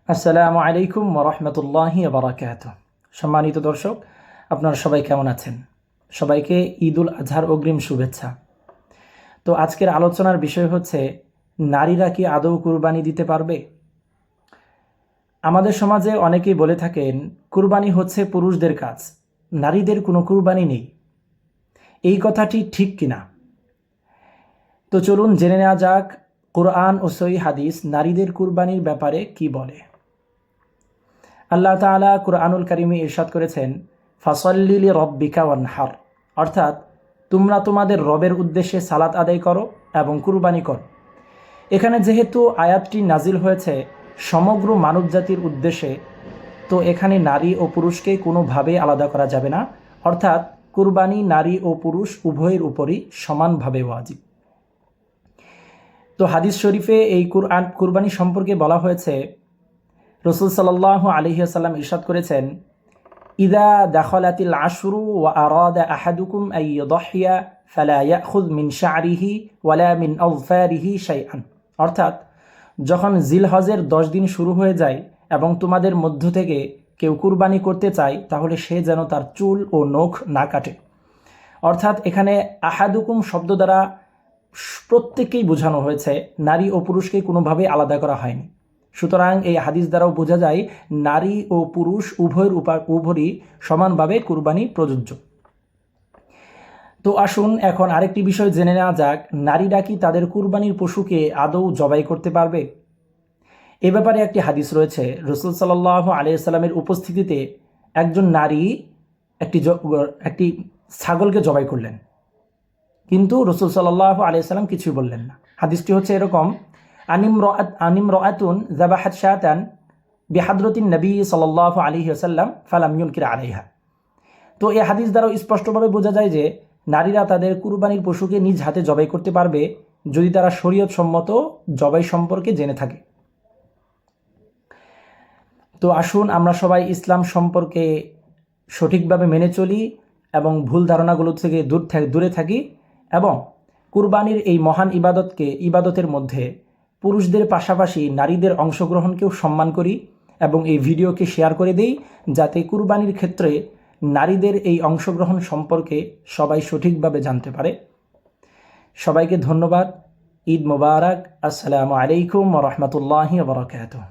আসসালামু আলাইকুম ওয়া রাহমাতুল্লাহি ওয়া বারাকাতুহু। সম্মানিত দর্শক, আপনারা সবাই কেমন আছেন? সবাইকে ঈদুল আজহার অগ্রিম শুভেচ্ছা। তো আজকের আলোচনার বিষয় হচ্ছে, নারীরা কি আদৌ কুরবানি দিতে পারবে? আমাদের সমাজে অনেকেই বলে থাকেন কুরবানি হচ্ছে পুরুষদের কাজ, নারীদের কোনো কুরবানি নেই। এই কথাটি ঠিক কিনা? তো চলুন জেনে নেওয়া যাক কোরআন ও সহিহ হাদিস নারীদের কুরবানির ব্যাপারে কি বলে। আল্লাহ তাআলা কুরআনুল কারিমে ইরশাদ করেছেন, ফাসল্লি লিরাব্বিকা ওয়ানহার, অর্থাৎ তোমরা তোমাদের রবের উদ্দেশ্যে সালাত আদায় করো এবং কুরবানি করো। এখানে যেহেতু আয়াতটি নাজিল হয়েছে সমগ্র মানবজাতির উদ্দেশ্যে, তো এখানে নারী ও পুরুষকে কোনোভাবেই আলাদা করা যাবে না, অর্থাৎ কুরবানি নারী ও পুরুষ উভয়ের উপরই সমানভাবে ওয়াজিব। তো হাদিস শরীফে এই কুরবানি সম্পর্কে বলা হয়েছে, রাসূল সাল্লাল্লাহু আলাইহি ওয়াসাল্লাম ইরশাদ করেছেন, ইদা দাখালাতিল আশরু ওয়া আরাদা আহাদুকুম আন ইউদহিয়া ফালা ইয়াখুয মিন শা'রিহি ওয়ালা মিন আযফারিহি শাইআন, অর্থাৎ যখন জিলহজের 10 দিন শুরু হয়ে যায় এবং তোমাদের মধ্য থেকে কেউ কুরবানি করতে চায়, তাহলে সে যেন তার চুল ও নখ না কাটে। অর্থাৎ এখানে আহাদুকুম শব্দ দ্বারা প্রত্যেককেই বোঝানো হয়েছে, নারী ও পুরুষকে কোনোভাবেই আলাদা করা হয়নি। সুতরাং এই হাদিস দ্বারাও বোঝা যায় নারী ও পুরুষ উভয়ই সমানভাবে কুরবানি প্রযোজ্য। তো আসুন এখন আরেকটি বিষয় জেনে নেওয়া যাক, নারীরা কি তাদের কুরবানির পশুকে আদৌ জবাই করতে পারবে? এ ব্যাপারে একটি হাদিস রয়েছে, রাসূল সাল্লাল্লাহু আলাইহি ওয়াসাল্লামের উপস্থিতিতে একজন নারী একটি ছাগলকে জবাই করলেন, কিন্তু রাসূল সাল্লাল্লাহু আলাইহি ওয়াসাল্লাম কিছুই বললেন না। হাদিসটি হচ্ছে এরকম, আনিমরাআতুন যাবাহাত শাতান বিহাদরাতিন নবী সাল্লাল্লাহু আলাইহি ওয়াসাল্লাম ফালাম ইউনকির আলাইহা। তো এই হাদিস দ্বারা স্পষ্টভাবে বোঝা যায় যে নারীরা তাদের কুরবানির পশুকে নিজ হাতে জবাই করতে পারবে যদি তারা শরীয়ত সম্মত জবাই সম্পর্কে জেনে থাকে। তো আসুন আমরা সবাই ইসলাম সম্পর্কে সঠিকভাবে মেনে চলি এবং ভুল ধারণাগুলো থেকে দূরে থাকি এবং কুরবানির এই মহান ইবাদতের মধ্যে পুরুষদের পাশাপাশি নারীদের অংশগ্রহণকেও সম্মান করি এবং এই ভিডিওকে শেয়ার করে দেই, যাতে কুরবানির ক্ষেত্রে নারীদের এই অংশগ্রহণ সম্পর্কে সবাই সঠিকভাবে জানতে পারে। সবাইকে ধন্যবাদ। ঈদ মোবারক। আসসালামু আলাইকুম ওয়া রাহমাতুল্লাহি ওয়া বারাকাতুহু।